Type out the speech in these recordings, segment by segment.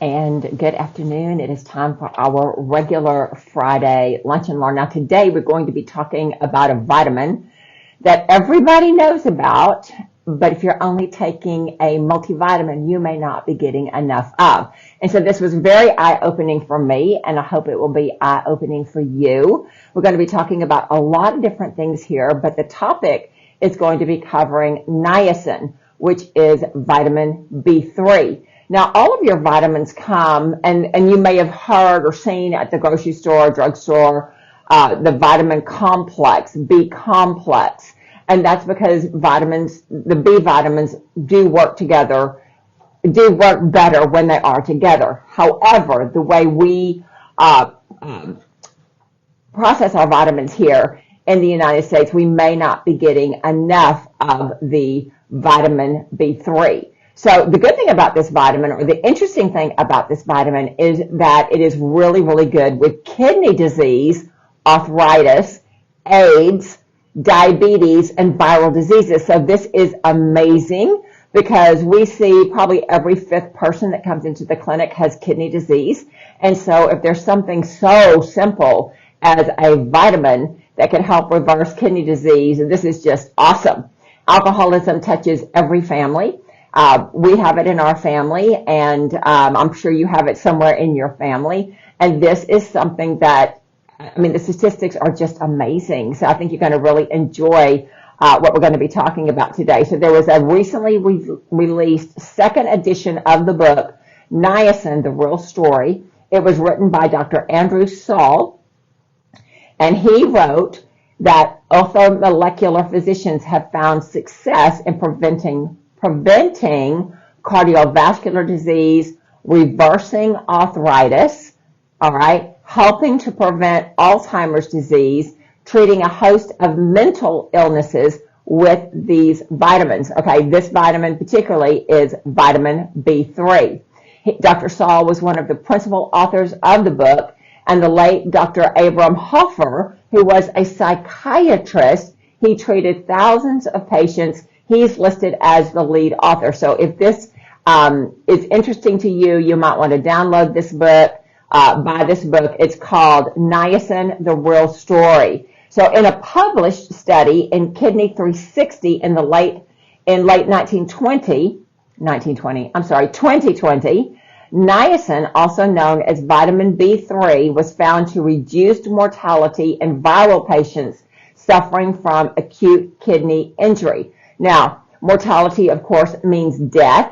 And good afternoon. It is time for our regular Friday lunch and learn. Now today we're going to be talking about a vitamin that everybody knows about, but if you're only taking a multivitamin, you may not be getting enough of. And so this was very eye-opening for me, and I hope it will be eye-opening for you. We're going to be talking about a lot of different things here, but the topic is going to be covering niacin, which is vitamin B3. Now, all of your vitamins come, and you may have heard or seen at the grocery store, drugstore, the vitamin complex, B complex. And that's because vitamins, the B vitamins do work together, do work better when they are together. However, the way we process our vitamins here in the United States, we may not be getting enough of the vitamin B3. So the good thing about this vitamin, or the interesting thing about this vitamin, is that it is really, really good with kidney disease, arthritis, AIDS, diabetes, and viral diseases. So this is amazing because we see probably every fifth person that comes into the clinic has kidney disease. And so if there's something so simple as a vitamin that can help reverse kidney disease, this is just awesome. Alcoholism touches every family. We have it in our family, and I'm sure you have it somewhere in your family. And this is something that, the statistics are just amazing. So I think you're going to really enjoy what we're going to be talking about today. So there was a recently released second edition of the book, Niacin, The Real Story. It was written by Dr. Andrew Saul, and he wrote that orthomolecular physicians have found success in preventing cardiovascular disease, reversing arthritis, all right, helping to prevent Alzheimer's disease, treating a host of mental illnesses with these vitamins. Okay, this vitamin particularly is vitamin B3. Dr. Saul was one of the principal authors of the book, and the late Dr. Abram Hoffer, who was a psychiatrist, he treated thousands of patients. He's listed as the lead author. So if this is interesting to you, you might want to download this book, buy this book. It's called Niacin, The Real Story. So in a published study in Kidney 360 in late 2020, niacin, also known as vitamin B3, was found to reduce mortality in viral patients suffering from acute kidney injury. Now, mortality, of course, means death.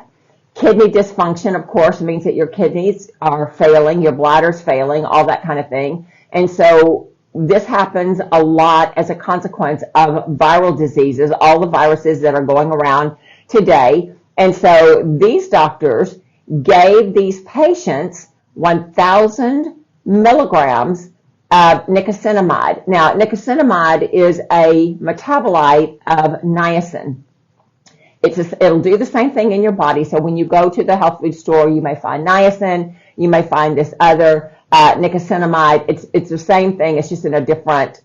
Kidney dysfunction, of course, means that your kidneys are failing, your bladder's failing, all that kind of thing. And so this happens a lot as a consequence of viral diseases, all the viruses that are going around today. And so these doctors gave these patients 1,000 milligrams of nicotinamide. Now, nicotinamide is a metabolite of niacin. It'll do the same thing in your body. So when you go to the health food store, you may find niacin, you may find this other nicotinamide. It's the same thing. It's just in a different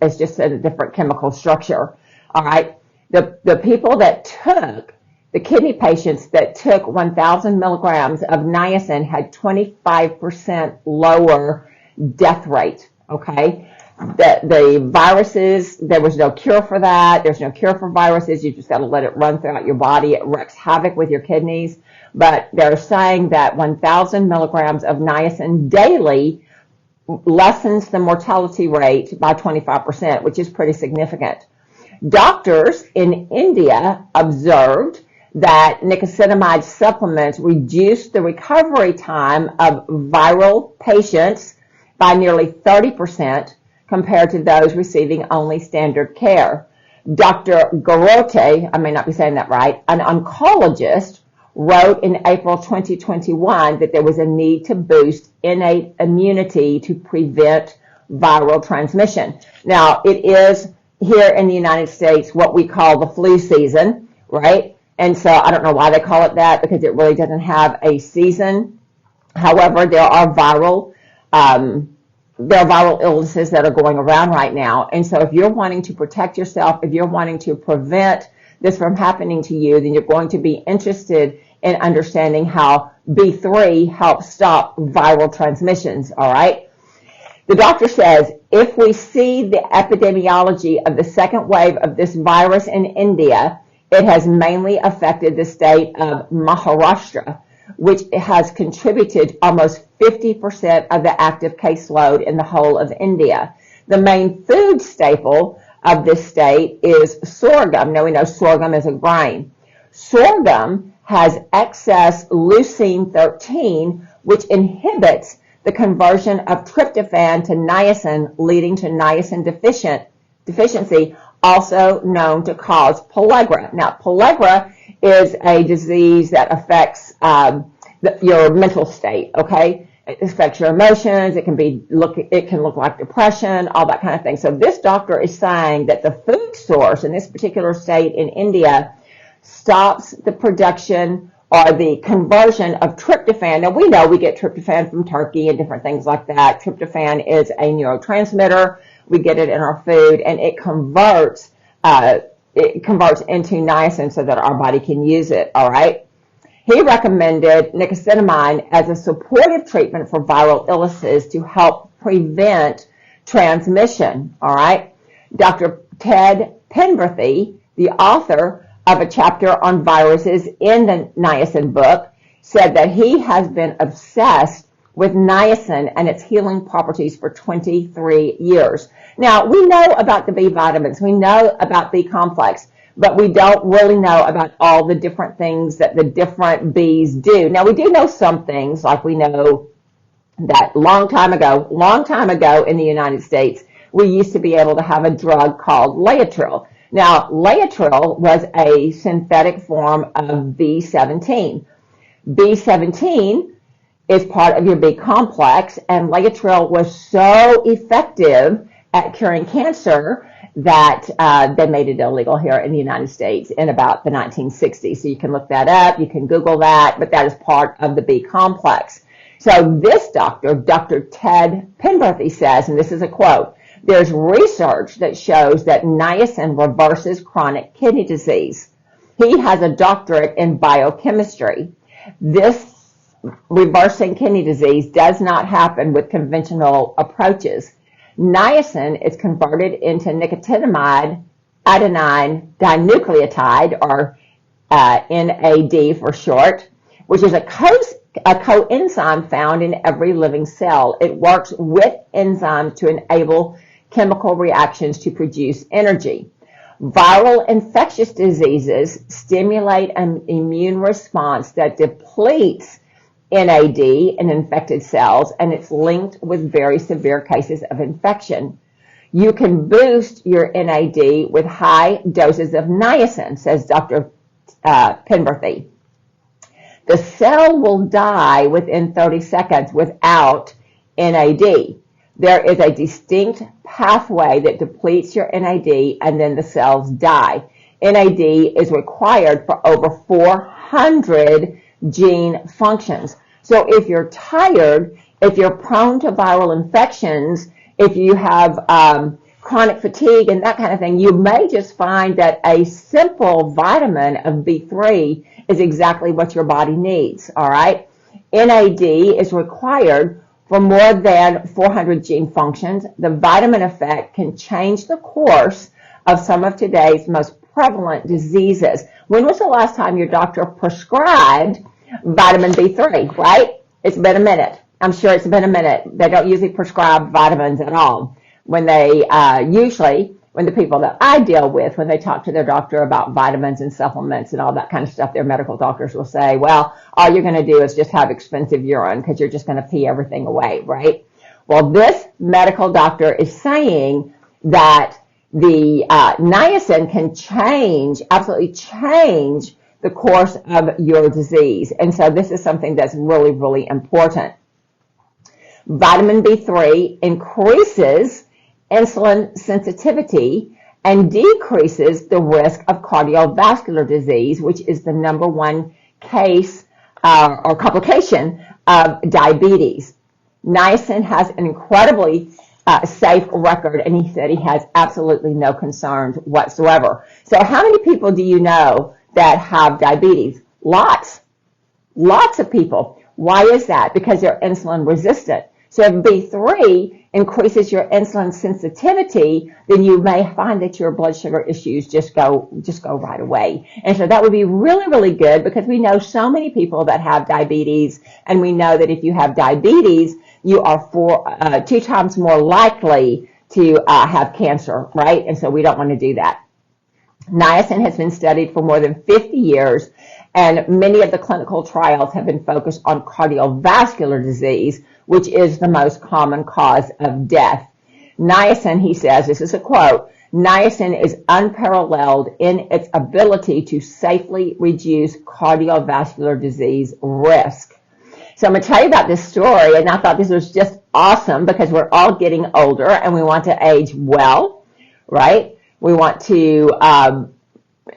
chemical structure. All right. The people that took, the kidney patients that took 1,000 milligrams of niacin had 25% lower death rate. Okay. The viruses, there was no cure for that. There's no cure for viruses. You just got to let it run throughout your body. It wreaks havoc with your kidneys. But they're saying that 1,000 milligrams of niacin daily lessens the mortality rate by 25%, which is pretty significant. Doctors in India observed that nicotinamide supplements reduced the recovery time of viral patients by nearly 30% compared to those receiving only standard care. Dr. Garote, I may not be saying that right, an oncologist, wrote in April 2021 that there was a need to boost innate immunity to prevent viral transmission. Now, it is here in the United States what we call the flu season, right? And so I don't know why they call it that, because it really doesn't have a season. However, there are viral illnesses that are going around right now. And so if you're wanting to protect yourself, if you're wanting to prevent this from happening to you, then you're going to be interested in understanding how B3 helps stop viral transmissions, all right? The doctor says, if we see the epidemiology of the second wave of this virus in India, it has mainly affected the state of Maharashtra, which has contributed almost 50% of the active caseload in the whole of India. The main food staple of this state is sorghum. Now we know sorghum is a grain. Sorghum has excess leucine 13, which inhibits the conversion of tryptophan to niacin, leading to niacin deficiency, also known to cause pellagra. Now, pellagra is a disease that affects your mental state, okay? It affects your emotions. It can look like depression, all that kind of thing. So this doctor is saying that the food source in this particular state in India stops the production or the conversion of tryptophan. Now, we know we get tryptophan from turkey and different things like that. Tryptophan is a neurotransmitter. We get it in our food, and it converts into niacin so that our body can use it, all right? He recommended nicotinamide as a supportive treatment for viral illnesses to help prevent transmission, all right? Dr. Ted Penberthy, the author of a chapter on viruses in the niacin book, said that he has been obsessed with niacin and its healing properties for 23 years. Now, we know about the B vitamins. We know about B complex, but we don't really know about all the different things that the different Bs do. Now, we do know some things, like we know that long time ago in the United States, we used to be able to have a drug called Laetrile. Now, Laetrile was a synthetic form of B17. B17 is part of your B complex, and Laetrile was so effective at curing cancer that they made it illegal here in the United States in about the 1960s. So you can look that up, you can Google that, but that is part of the B complex. So this doctor, Dr. Ted Penberthy, says, and this is a quote, "There's research that shows that niacin reverses chronic kidney disease." He has a doctorate in biochemistry. This reversing kidney disease does not happen with conventional approaches. Niacin is converted into nicotinamide adenine dinucleotide, or NAD for short, which is a coenzyme found in every living cell. It works with enzymes to enable chemical reactions to produce energy. Viral infectious diseases stimulate an immune response that depletes NAD in infected cells, and it's linked with very severe cases of infection. You can boost your NAD with high doses of niacin, says Dr. Penberthy. The cell will die within 30 seconds without NAD. There is a distinct pathway that depletes your NAD, and then the cells die. NAD is required for over 400 gene functions. So if you're tired, if you're prone to viral infections, if you have chronic fatigue and that kind of thing, you may just find that a simple vitamin of B3 is exactly what your body needs, all right? NAD is required for more than 400 gene functions. The vitamin effect can change the course of some of today's most prevalent diseases. When was the last time your doctor prescribed vitamin B3, right? It's been a minute. I'm sure it's been a minute. They don't usually prescribe vitamins at all. When they, when the people that I deal with, when they talk to their doctor about vitamins and supplements and all that kind of stuff, their medical doctors will say, well, all you're going to do is just have expensive urine because you're just going to pee everything away, right? Well, this medical doctor is saying that the niacin can absolutely change the course of your disease. And so this is something that's really, really important. Vitamin B3 increases insulin sensitivity and decreases the risk of cardiovascular disease, which is the number one case or complication of diabetes. Niacin has an incredibly safe record, and he said he has absolutely no concerns whatsoever. So how many people do you know that have diabetes? Lots. Lots of people. Why is that? Because they're insulin resistant. So if B3 increases your insulin sensitivity, then you may find that your blood sugar issues just go right away. And so that would be really, really good, because we know so many people that have diabetes, and we know that if you have diabetes, you are 2 times more likely to have cancer, right? And so we don't want to do that. Niacin has been studied for more than 50 years, and many of the clinical trials have been focused on cardiovascular disease, which is the most common cause of death. Niacin, he says, this is a quote, niacin is unparalleled in its ability to safely reduce cardiovascular disease risk. So I'm going to tell you about this story, and I thought this was just awesome because we're all getting older and we want to age well, right? We want to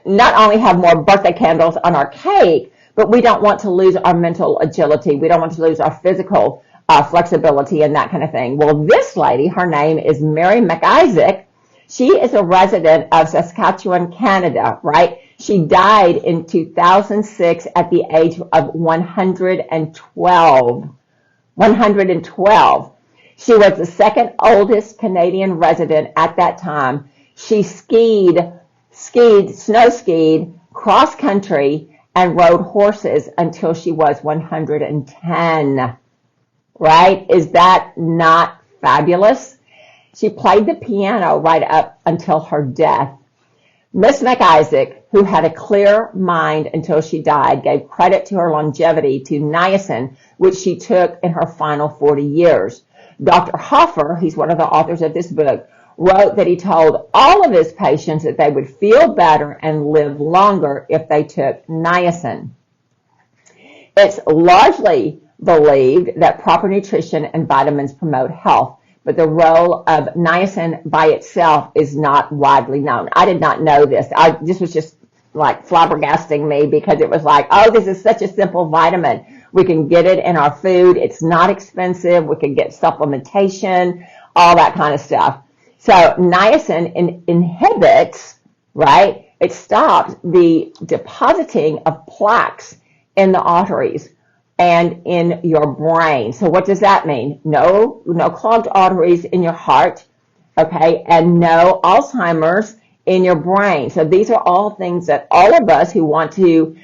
not only have more birthday candles on our cake, but we don't want to lose our mental agility. We don't want to lose our physical flexibility and that kind of thing. Well, this lady, her name is Mary McIsaac. She is a resident of Saskatchewan, Canada, right? She died in 2006 at the age of 112. 112. She was the second oldest Canadian resident at that time. She snow skied, cross country, and rode horses until she was 110. Right? Is that not fabulous? She played the piano right up until her death. Miss McIsaac, who had a clear mind until she died, gave credit to her longevity to niacin, which she took in her final 40 years. Dr. Hoffer, he's one of the authors of this book, wrote that he told all of his patients that they would feel better and live longer if they took niacin. It's largely believed that proper nutrition and vitamins promote health, but the role of niacin by itself is not widely known. I did not know this. This was just like flabbergasting me, because it was like, oh, this is such a simple vitamin. We can get it in our food. It's not expensive. We can get supplementation, all that kind of stuff. So niacin inhibits, right? It stops the depositing of plaques in the arteries and in your brain. So what does that mean? No clogged arteries in your heart, okay, and no Alzheimer's in your brain. So these are all things that all of us who want to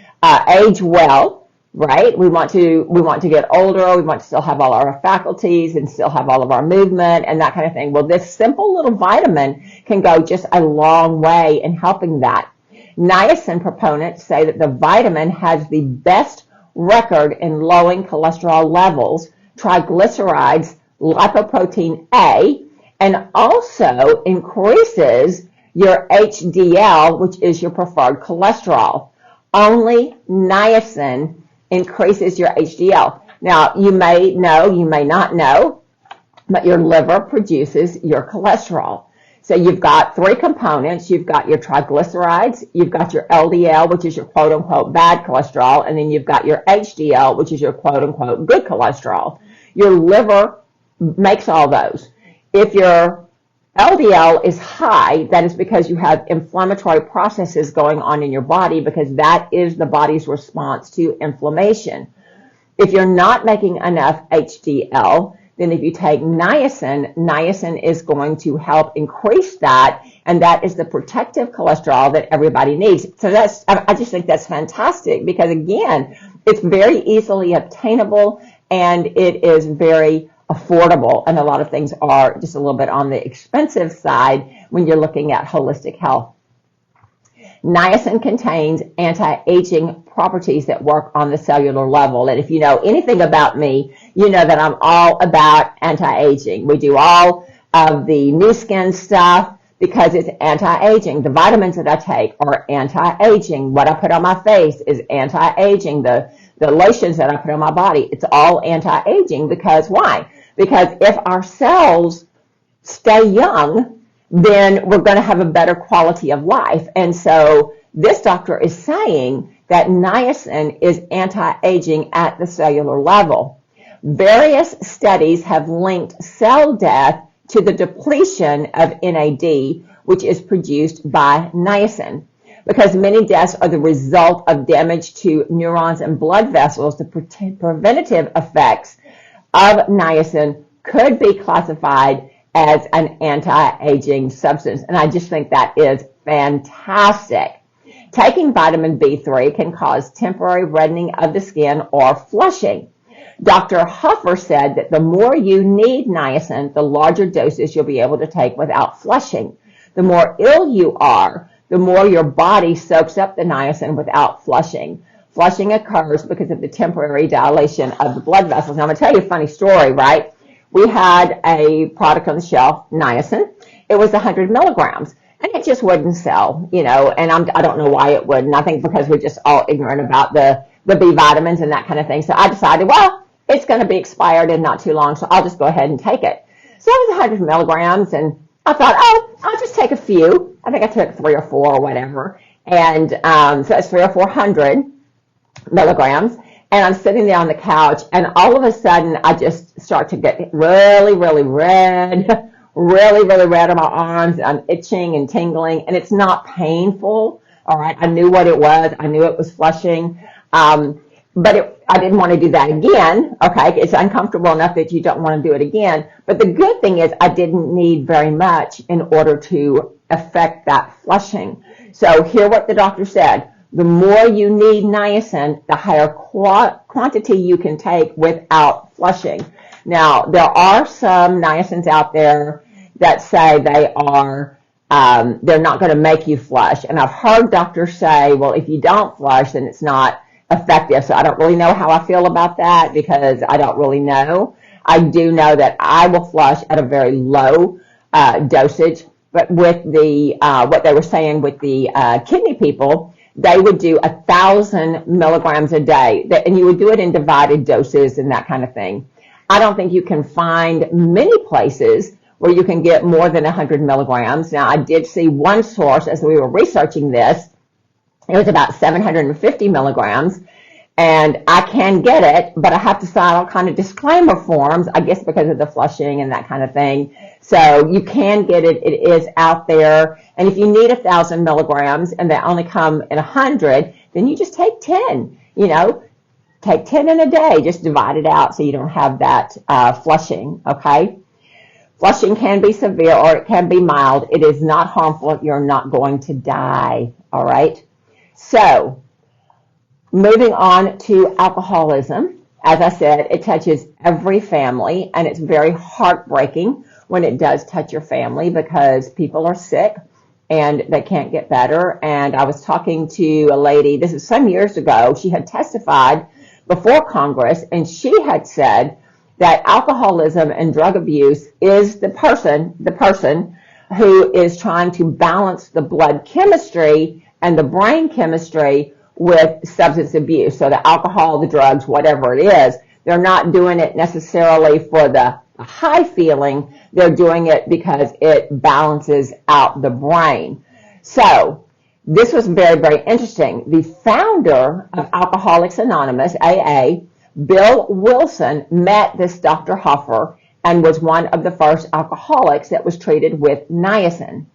age well, right? We want to get older. We want to still have all our faculties and still have all of our movement and that kind of thing. Well, this simple little vitamin can go just a long way in helping that. Niacin proponents say that the vitamin has the best record in lowering cholesterol levels, triglycerides, lipoprotein A, and also increases your HDL, which is your preferred cholesterol. Only niacin increases your HDL. Now, you may know, you may not know, but your liver produces your cholesterol. So you've got 3 components. You've got your triglycerides, you've got your LDL, which is your quote-unquote bad cholesterol, and then you've got your HDL, which is your quote-unquote good cholesterol. Your liver makes all those. If your LDL is high, that is because you have inflammatory processes going on in your body, because that is the body's response to inflammation. If you're not making enough HDL, then if you take niacin is going to help increase that, and that is the protective cholesterol that everybody needs. So I just think that's fantastic, because again, it's very easily obtainable and it is very affordable, and a lot of things are just a little bit on the expensive side when you're looking at holistic health. Niacin contains anti-aging properties that work on the cellular level. And if you know anything about me, you know that I'm all about anti-aging. We do all of the new skin stuff because it's anti-aging. The vitamins that I take are anti-aging. What I put on my face is anti-aging. The lotions that I put on my body, it's all anti-aging. Because why? Because if our cells stay young, then we're going to have a better quality of life. And so this doctor is saying that niacin is anti-aging at the cellular level. Various studies have linked cell death to the depletion of NAD, which is produced by niacin. Because many deaths are the result of damage to neurons and blood vessels, the preventative effects of niacin could be classified as an anti-aging substance. And I just think that is fantastic. Taking vitamin B3 can cause temporary reddening of the skin or flushing. Dr. Hoffer said that the more you need niacin, the larger doses you'll be able to take without flushing. The more ill you are, the more your body soaks up the niacin without flushing. Flushing occurs because of the temporary dilation of the blood vessels. Now, I'm going to tell you a funny story, right? We had a product on the shelf, niacin. It was 100 milligrams, and it just wouldn't sell, and I don't know why it wouldn't. I think because we're just all ignorant about the B vitamins and that kind of thing. So I decided, well, it's going to be expired in not too long, so I'll just go ahead and take it. So it was 100 milligrams, and I thought, I'll just take a few. I think I took 3 or 4 or whatever. And so it's 300 or 400 milligrams. And I'm sitting there on the couch, and all of a sudden, I just start to get really, really red, really, really red on my arms. I'm itching and tingling, and it's not painful. All right, I knew what it was. I knew it was flushing. But I didn't want to do that again, okay? It's uncomfortable enough that you don't want to do it again. But the good thing is I didn't need very much in order to affect that flushing. So hear what the doctor said. The more you need niacin, the higher quantity you can take without flushing. Now, there are some niacins out there that say they are they're not going to make you flush. And I've heard doctors say, well, if you don't flush, then it's not effective. So I don't really know how I feel about that because I don't really know. I do know that I will flush at a very low dosage, but with the what they were saying with the kidney people, they would do 1,000 milligrams a day, and you would do it in divided doses and that kind of thing. I don't think you can find many places where you can get more than 100 milligrams. Now, I did see one source as we were researching this. It was about 750 milligrams, and I can get it, but I have to sign all kind of disclaimer forms, I guess because of the flushing and that kind of thing. So you can get it. It is out there. And if you need 1,000 milligrams and they only come in 100, then you just take 10, take 10 in a day. Just divide it out so you don't have that flushing, okay? Flushing can be severe or it can be mild. It is not harmful. You're not going to die, all right? So, moving on to alcoholism. As I said, it touches every family, and it's very heartbreaking when it does touch your family because people are sick and they can't get better. And I was talking to a lady, this is some years ago, she had testified before Congress, and she had said that alcoholism and drug abuse is the person who is trying to balance the blood chemistry and the brain chemistry with substance abuse. So the alcohol, the drugs, whatever it is, they're not doing it necessarily for the high feeling. They're doing it because it balances out the brain. So this was very, very interesting. The founder of Alcoholics Anonymous, AA, Bill Wilson, met this Dr. Hoffer and was one of the first alcoholics that was treated with niacin.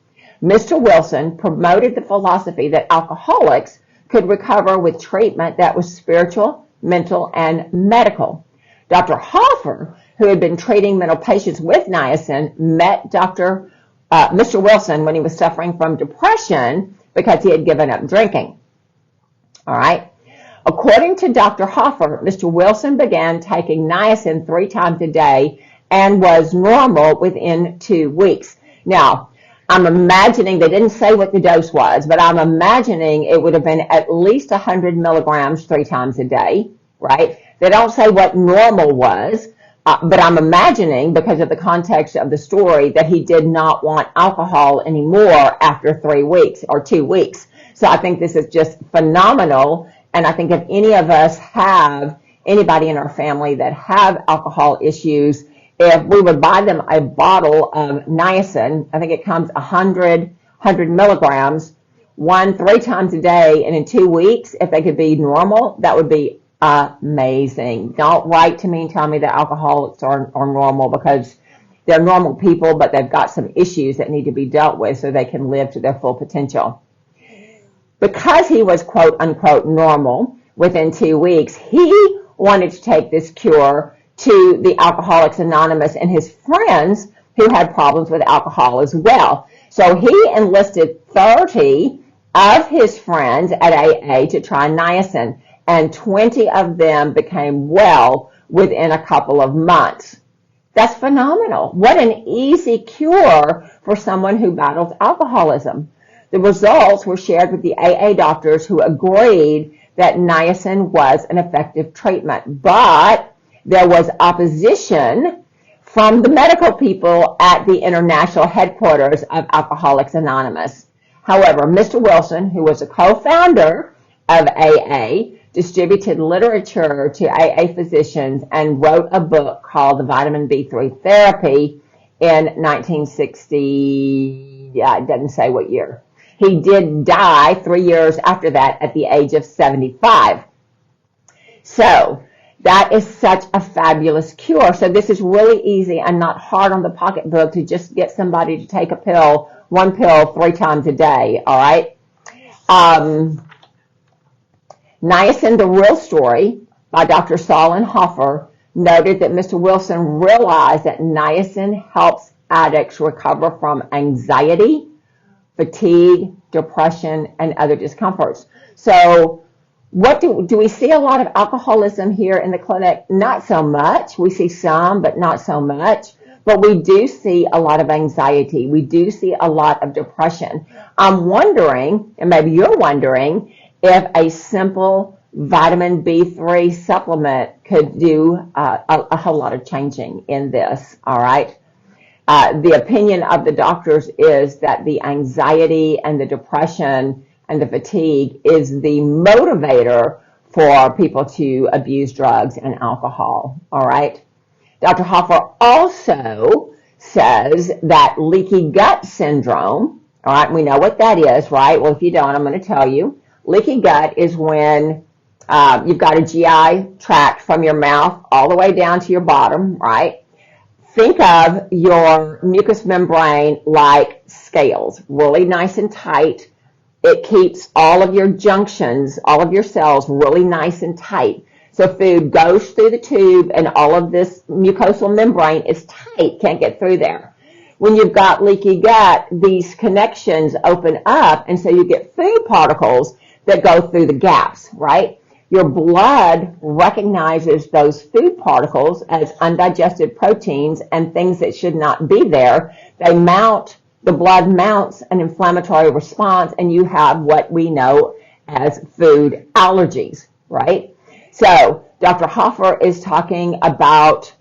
Mr. Wilson promoted the philosophy that alcoholics could recover with treatment that was spiritual, mental, and medical. Dr. Hoffer, who had been treating mental patients with niacin, met Mr. Wilson when he was suffering from depression because he had given up drinking. All right. According to Dr. Hoffer, Mr. Wilson began taking niacin 3 times a day and was normal within 2 weeks. Now, I'm imagining, they didn't say what the dose was, but I'm imagining it would have been at least 100 milligrams 3 times a day, right? They don't say what normal was, but I'm imagining, because of the context of the story, that he did not want alcohol anymore after 3 weeks or 2 weeks. So I think this is just phenomenal. And I think if any of us have anybody in our family that have alcohol issues, if we would buy them a bottle of niacin, I think it comes 100 milligrams, 3 times a day, and in 2 weeks, if they could be normal, that would be amazing. Don't write to me and tell me that alcoholics are normal, because they're normal people, but they've got some issues that need to be dealt with so they can live to their full potential. Because he was quote unquote normal within 2 weeks, he wanted to take this cure to the Alcoholics Anonymous and his friends who had problems with alcohol as well. So he enlisted 30 of his friends at AA to try niacin, and 20 of them became well within a couple of months. That's phenomenal. What an easy cure for someone who battles alcoholism. The results were shared with the AA doctors who agreed that niacin was an effective treatment, but there was opposition from the medical people at the international headquarters of Alcoholics Anonymous. However, Mr. Wilson, who was a co-founder of AA, distributed literature to AA physicians and wrote a book called The Vitamin B3 Therapy in 1960, it doesn't say what year. He did die 3 years after that at the age of 75. So that is such a fabulous cure. So this is really easy and not hard on the pocketbook to just get somebody to take a pill, one pill 3 times a day, all right? Niacin, The Real Story by Dr. Solon Hofer noted that Mr. Wilson realized that niacin helps addicts recover from anxiety, fatigue, depression, and other discomforts. So what do we see a lot of alcoholism here in the clinic? Not so much. We see some, but not so much. But we do see a lot of anxiety. We do see a lot of depression. I'm wondering, and maybe you're wondering, if a simple vitamin B3 supplement could do a whole lot of changing in this, all right? The opinion of the doctors is that the anxiety and the depression and the fatigue is the motivator for people to abuse drugs and alcohol, all right? Dr. Hofer also says that leaky gut syndrome, all right, we know what that is, right? Well, if you don't, I'm going to tell you. Leaky gut is when you've got a GI tract from your mouth all the way down to your bottom, right? Think of your mucous membrane like scales, really nice and tight. It keeps all of your junctions, all of your cells really nice and tight. So food goes through the tube and all of this mucosal membrane is tight, can't get through there. When you've got leaky gut, these connections open up, and so you get food particles that go through the gaps, right? Your blood recognizes those food particles as undigested proteins and things that should not be there. The blood mounts an inflammatory response, and you have what we know as food allergies, right? So Dr. Hofer is talking about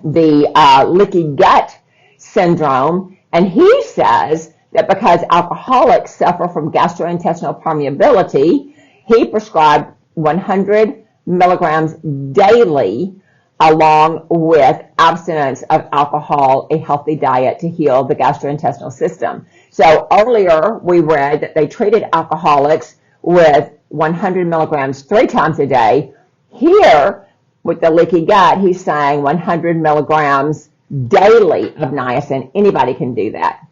the leaky gut syndrome, and he says that because alcoholics suffer from gastrointestinal permeability, he prescribed 100 milligrams daily along with abstinence of alcohol, a healthy diet to heal the gastrointestinal system. So earlier we read that they treated alcoholics with 100 milligrams 3 times a day. Here, with the leaky gut, he's saying 100 milligrams daily of niacin. Anybody can do that.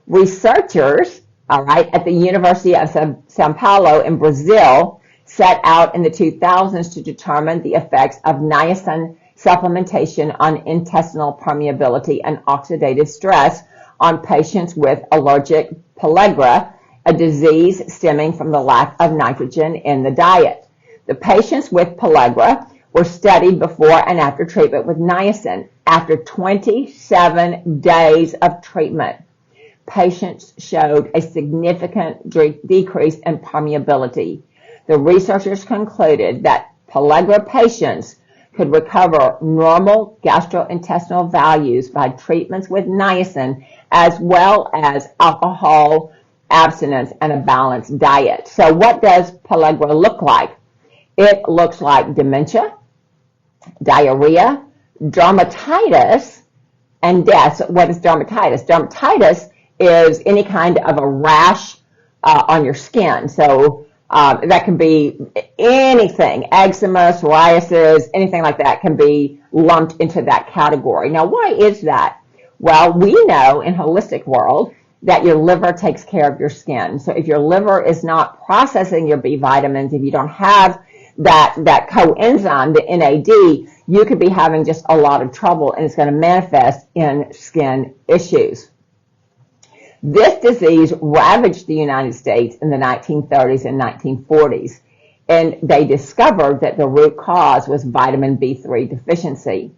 Researchers, all right, at the University of Sao Paulo in Brazil set out in the 2000s to determine the effects of niacin supplementation on intestinal permeability and oxidative stress on patients with allergic pellagra, a disease stemming from the lack of nitrogen in the diet. The patients with pellagra were studied before and after treatment with niacin. After 27 days of treatment, patients showed a significant decrease in permeability. The researchers concluded that pellagra patients could recover normal gastrointestinal values by treatments with niacin, as well as alcohol abstinence and a balanced diet. So what does pellagra look like? It looks like dementia, diarrhea, dermatitis, and death. So what is dermatitis? Dermatitis is any kind of a rash on your skin. So that can be anything, eczema, psoriasis, anything like that can be lumped into that category. Now, why is that? Well, we know in holistic world that your liver takes care of your skin. So if your liver is not processing your B vitamins, if you don't have that coenzyme, the NAD, you could be having just a lot of trouble, and it's going to manifest in skin issues. This disease ravaged the United States in the 1930s and 1940s, and they discovered that the root cause was vitamin B3 deficiency.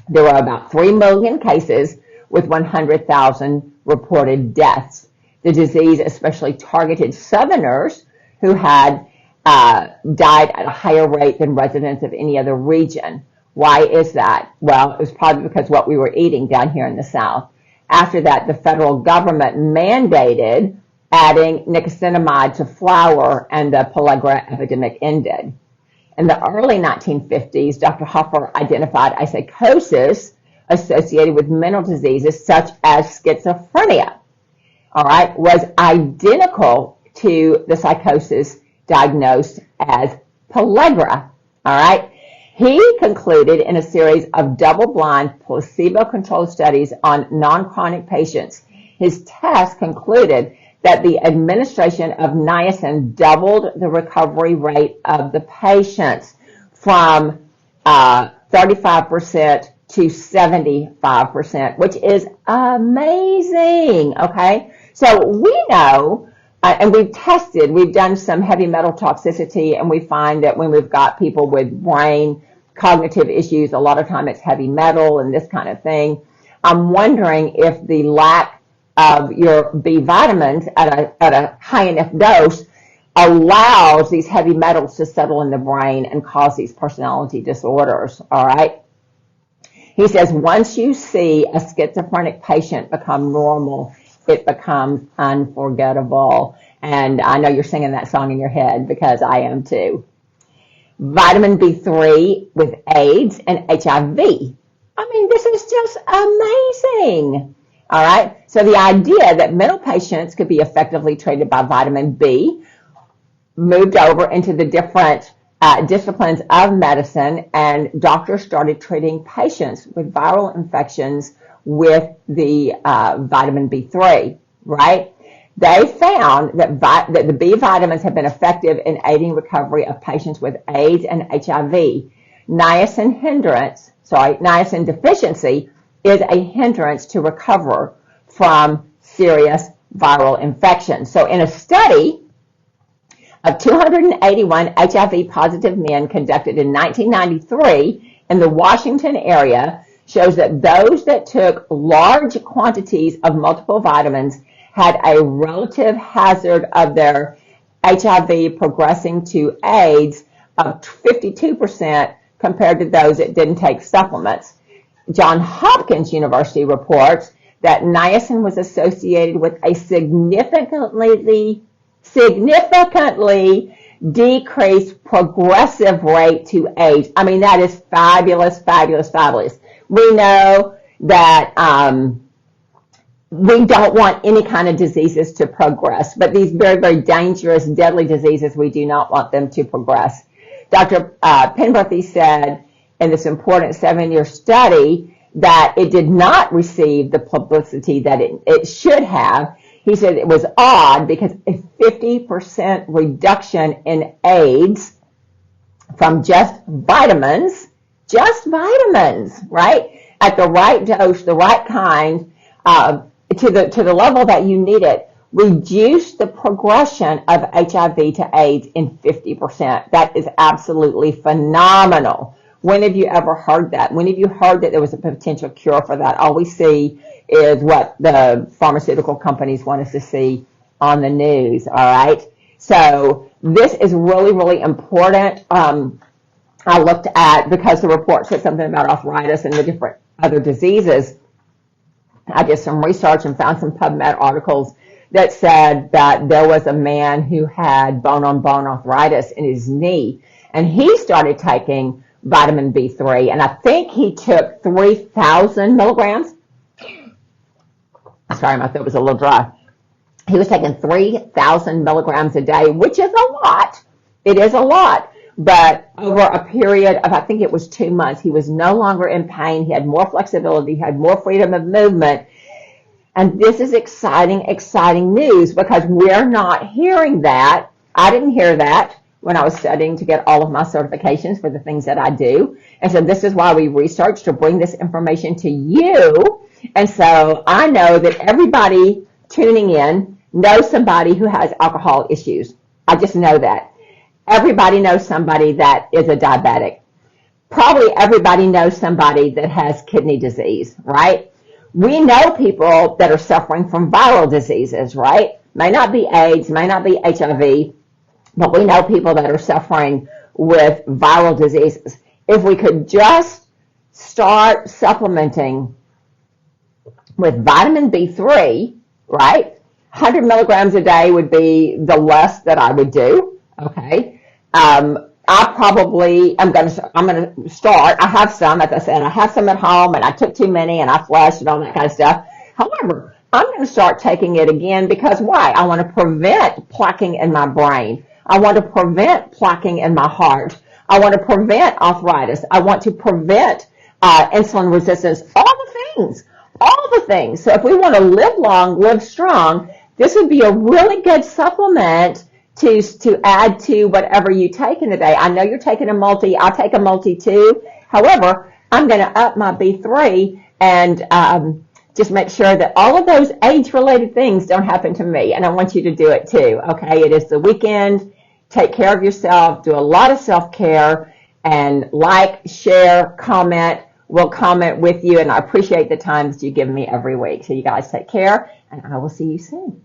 There were about 3 million cases with 100,000 reported deaths. The disease especially targeted Southerners who had died at a higher rate than residents of any other region. Why is that? Well, it was probably because what we were eating down here in the South. After that, the federal government mandated adding nicotinamide to flour, and the pellagra epidemic ended. In the early 1950s, Dr. Hoffer identified a psychosis associated with mental diseases such as schizophrenia, all right, was identical to the psychosis diagnosed as pellagra, all right. He concluded in a series of double-blind, placebo-controlled studies on non-chronic patients. His test concluded that the administration of niacin doubled the recovery rate of the patients from 35% to 75%, which is amazing, okay? So we know, and we've tested, we've done some heavy metal toxicity, and we find that when we've got people with brain cognitive issues, a lot of time it's heavy metal and this kind of thing. I'm wondering if the lack of your B vitamins at a high enough dose allows these heavy metals to settle in the brain and cause these personality disorders, all right? He says once you see a schizophrenic patient become normal, it becomes unforgettable. And I know you're singing that song in your head because I am too. Vitamin B3 with AIDS and HIV. I mean, this is just amazing. All right. So the idea that mental patients could be effectively treated by vitamin B moved over into the different disciplines of medicine, and doctors started treating patients with viral infections with the vitamin B3, right? They found that the B vitamins have been effective in aiding recovery of patients with AIDS and HIV. Niacin deficiency is a hindrance to recover from serious viral infections. So in a study of 281 HIV positive men conducted in 1993 in the Washington area shows that those that took large quantities of multiple vitamins had a relative hazard of their HIV progressing to AIDS of 52% compared to those that didn't take supplements. Johns Hopkins University reports that niacin was associated with a significantly decreased progressive rate to AIDS. I mean, that is fabulous, fabulous, fabulous. We know that we don't want any kind of diseases to progress, but these very, very dangerous, deadly diseases, we do not want them to progress. Dr. Penberthy said in this important 7-year study that it did not receive the publicity that it should have. He said it was odd because a 50% reduction in AIDS from just vitamins, right? At the right dose, the right kind, to the level that you need it, reduce the progression of HIV to AIDS in 50%. That is absolutely phenomenal. When have you ever heard that? When have you heard that there was a potential cure for that? All we see is what the pharmaceutical companies want us to see on the news, all right? So this is really, really important. I looked at, because the report said something about arthritis and the different other diseases, I did some research and found some PubMed articles that said that there was a man who had bone-on-bone arthritis in his knee, and he started taking vitamin B3, and I think he took 3,000 milligrams. Sorry, my throat was a little dry. He was taking 3,000 milligrams a day, which is a lot. It is a lot. But over a period of, I think it was 2 months, he was no longer in pain. He had more flexibility, he had more freedom of movement. And this is exciting, exciting news because we're not hearing that. I didn't hear that when I was studying to get all of my certifications for the things that I do. And so this is why we researched to bring this information to you. And so I know that everybody tuning in knows somebody who has alcohol issues. I just know that. Everybody knows somebody that is a diabetic. Probably everybody knows somebody that has kidney disease, right? We know people that are suffering from viral diseases, right? May not be AIDS, may not be HIV, but we know people that are suffering with viral diseases. If we could just start supplementing with vitamin B3, right? 100 milligrams a day would be the less that I would do, okay? I'm going to start. I have some, as I said, I have some at home, and I took too many, and I flushed and all that kind of stuff. However, I'm going to start taking it again because why? I want to prevent plaquing in my brain. I want to prevent plaquing in my heart. I want to prevent arthritis. I want to prevent insulin resistance, all the things. So if we want to live long, live strong, this would be a really good supplement to add to whatever you take in the day. I know you're taking a multi. I'll take a multi too. However, I'm going to up my B3 and just make sure that all of those age-related things don't happen to me. And I want you to do it too, okay? It is the weekend. Take care of yourself. Do a lot of self-care. And like, share, comment. We'll comment with you. And I appreciate the time that you give me every week. So you guys take care. And I will see you soon.